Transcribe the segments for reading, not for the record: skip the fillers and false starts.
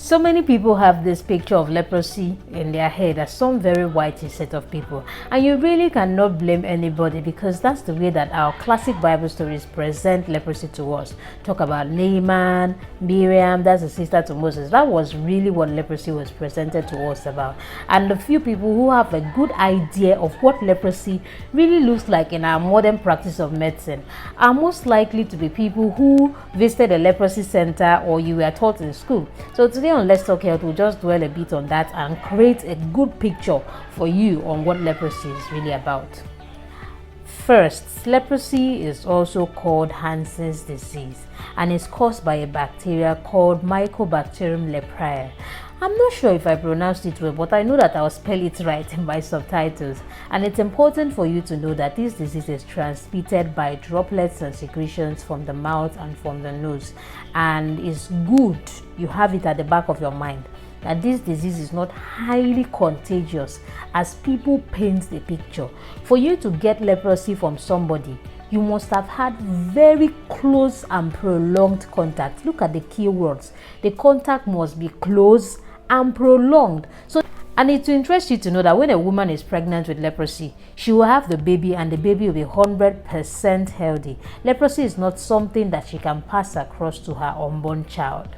So many people have this picture of leprosy in their head as some very whitish set of people, and you really cannot blame anybody because that's the way that our classic Bible stories present leprosy to us. Talk about Naaman, Miriam, that's the sister to Moses. That was really what leprosy was presented to us about. And the few people who have a good idea of what leprosy really looks like in our modern practice of medicine are most likely to be people who visited a leprosy center or you were taught in school. So today on Let's Talk Health, we'll just dwell a bit on that and create a good picture for you on what leprosy is really about. First, leprosy is also called Hansen's disease and is caused by a bacteria called Mycobacterium leprae. I'm not sure if I pronounced it well, but I know that I'll spell it right in my subtitles. And it's important for you to know that this disease is transmitted by droplets and secretions from the mouth and from the nose. And it's good you have it at the back of your mind that this disease is not highly contagious as people paint the picture. For you to get leprosy from somebody, you must have had very close and prolonged contact. Look at the keywords. The contact must be close and prolonged. And it will interest you to know that when a woman is pregnant with leprosy, she will have the baby and the baby will be 100% healthy. Leprosy is not something that she can pass across to her unborn child.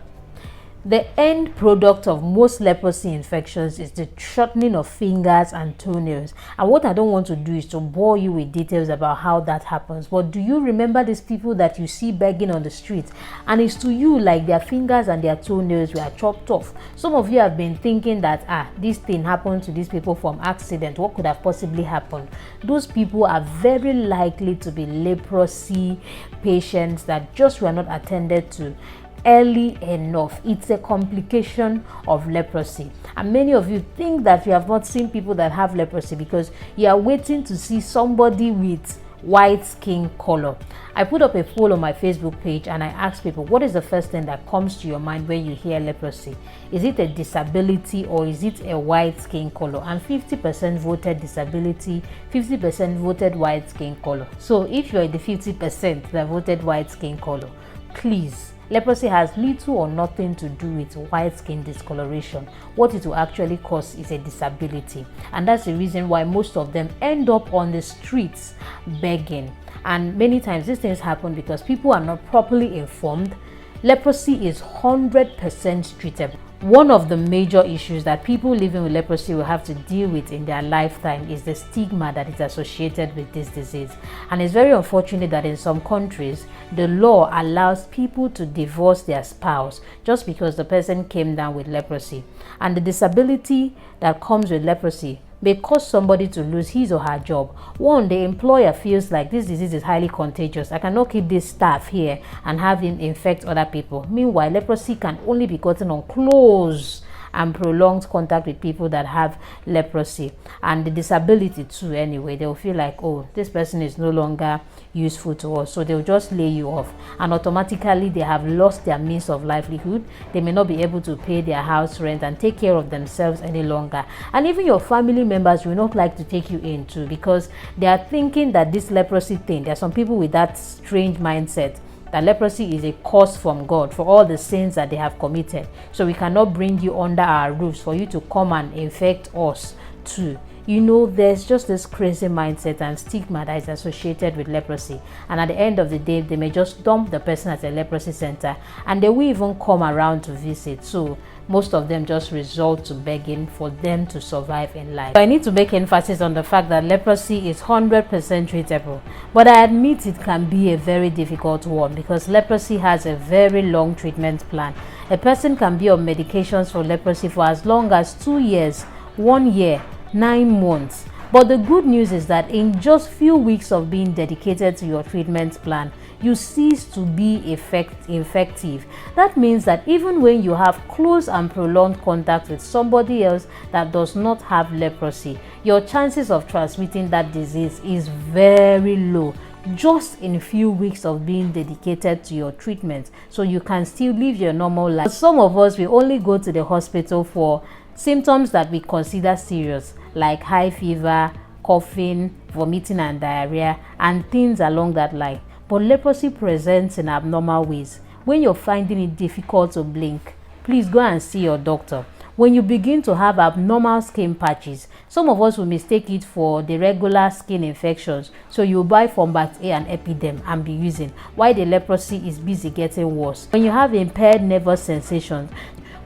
The end product of most leprosy infections is the shortening of fingers and toenails. And what I don't want to do is to bore you with details about how that happens. But do you remember these people that you see begging on the street? And it's to you like their fingers and their toenails were chopped off. Some of you have been thinking that, this thing happened to these people from accident. What could have possibly happened? Those people are very likely to be leprosy patients that just were not attended to early enough. It's a complication of leprosy, and many of you think that you have not seen people that have leprosy because you are waiting to see somebody with white skin color. I put up a poll on my Facebook page and I asked people, what is the first thing that comes to your mind when you hear leprosy? Is it a disability or is it a white skin color? And 50% voted disability, 50% voted white skin color. So if you're the 50% that voted white skin color, please, leprosy has little or nothing to do with white skin discoloration. What it will actually cause is a disability. And that's the reason why most of them end up on the streets begging. And many times these things happen because people are not properly informed. Leprosy is 100% treatable. One of the major issues that people living with leprosy will have to deal with in their lifetime is the stigma that is associated with this disease. And it's very unfortunate that in some countries, the law allows people to divorce their spouse just because the person came down with leprosy. And the disability that comes with leprosy may cause somebody to lose his or her job. One, the employer feels like this disease is highly contagious. I cannot keep this staff here and have him infect other people. Meanwhile, leprosy can only be gotten on close and prolonged contact with people that have leprosy. And the disability too, anyway, they'll feel like, oh, this person is no longer useful to us, so they'll just lay you off, and automatically they have lost their means of livelihood. They may not be able to pay their house rent and take care of themselves any longer, and even your family members will not like to take you in too because they are thinking that this leprosy thing, there are some people with that strange mindset that leprosy is a curse from God for all the sins that they have committed. So we cannot bring you under our roofs for you to come and infect us too. You know, there's just this crazy mindset and stigma that is associated with leprosy. And at the end of the day, they may just dump the person at a leprosy center and they will even come around to visit. So most of them just resort to begging for them to survive in life. So I need to make emphasis on the fact that leprosy is 100% treatable. But I admit it can be a very difficult one because leprosy has a very long treatment plan. A person can be on medications for leprosy for as long as 2 years, 1 year, 9 months. But the good news is that in just few weeks of being dedicated to your treatment plan, you cease to be effective. That means that even when you have close and prolonged contact with somebody else that does not have leprosy, your chances of transmitting that disease is very low, just in a few weeks of being dedicated to your treatment, so you can still live your normal life. Some of us will only go to the hospital for symptoms that we consider serious, like high fever, coughing, vomiting and diarrhea, and things along that line. But leprosy presents in abnormal ways. When you're finding it difficult to blink, please go and see your doctor. When you begin to have abnormal skin patches, some of us will mistake it for the regular skin infections, so you buy Format A and Epiderm and be using, while the leprosy is busy getting worse. When you have impaired nervous sensations,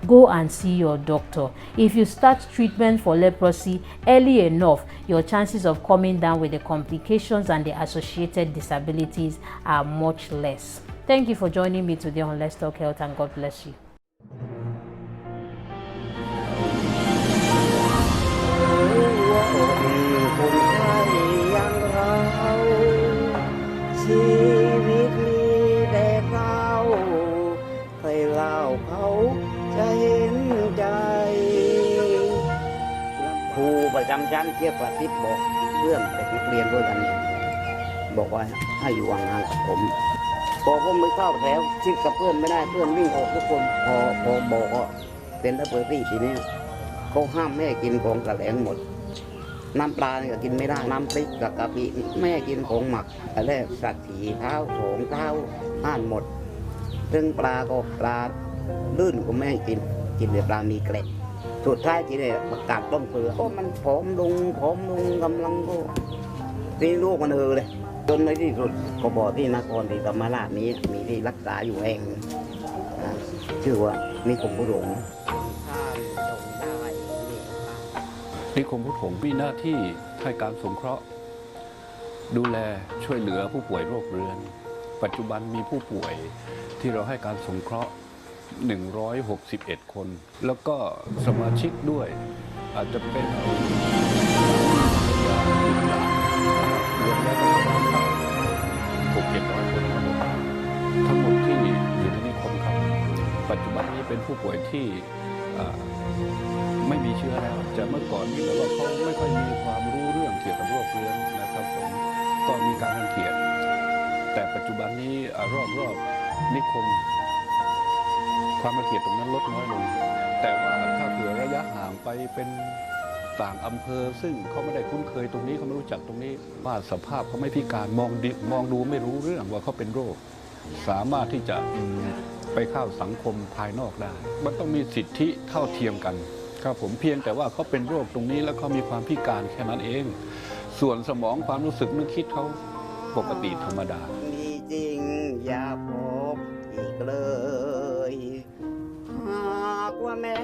go and see your doctor. If you start treatment for leprosy early enough, your chances of coming down with the complications and the associated disabilities are much less. Thank you for joining me today on Let's Talk Health, and God bless you.ครูประจำชั้นเทียบกับทิศบอกเพื่อนแต่ที่เรียนด้วยกันบอกว่าให้อยู่ห่างๆกับผมพอผมไม่เข้าแถวชิดกับเพื่อนไม่ได้เพื่อนวิ่งออกทุกคนพอบอกว่าเป็นระเบิดที่ทีนี้เขาห้ามแม่กินของกระแหลงหมดน้ำปลาเนี่ยก็กินไม่ได้น้ำพริกกับกะปิแม่กินของหมักอะไรสัตว์ถีเท้าของเท้าห้านหมดซึ่งปลาก็ปลาลื่นก็ไม่ให้กินแต่ปลามีเกล็ดสุดท้ายทีนี้ประกาศต้มเกลือก็มันผอมลงกำลังก็ที่ลูกมันเลยจนในที่สุดก็บอกที่นครศรีธรรมราชนี้มีที่รักษาอยู่แห่งชื่อว่านิคมพุทธงค์นิคมพุทธงค์มีหน้าที่ให้การสงเคราะห์ดูแลช่วยเหลือผู้ป่วยโรคเรื้อนปัจจุบันมีผู้ป่วยที่เราให้การสงเคราะห์161 คนแล้วก็สมาชิกด้วยอาจจะเป็นรวมแล้วก็ประมาณ600-700 คนทั้งหมดที่อยู่ในนิคมครับปัจจุบันนี้เป็นผู้ป่วยที่ไม่มีเชื้อแล้วจากเมื่อก่อนนี้แล้วเขาไม่ค่อยมีความรู้เรื่องเกี่ยวกับโรคเรื้อนนะครับผมก็มีการรังเกียจแต่ปัจจุบันนี้รอบนิคมความละเอียดตรงนั้นลดน้อยลงแต่ว่าถ้าเผื่อระยะห่างไปเป็นต่างอำเภอซึ่งเขาไม่ได้คุ้นเคยตรงนี้เขาไม่รู้จักตรงนี้ว่าสภาพเขาไม่พิการมองดูไม่รู้เรื่องว่าเขาเป็นโรคสามารถที่จะไปเข้าสังคมภายนอกได้มันต้องมีสิทธิเท่าเทียมกันครับผมเพียงแต่ว่าเขาเป็นโรคตรงนี้แล้วเขามีความพิการแค่นั้นเองส่วนสมองความรู้สึกนึกคิดเขาปกติธรรมดามีจริงอย่าพบอีกเลยหากว่าแม้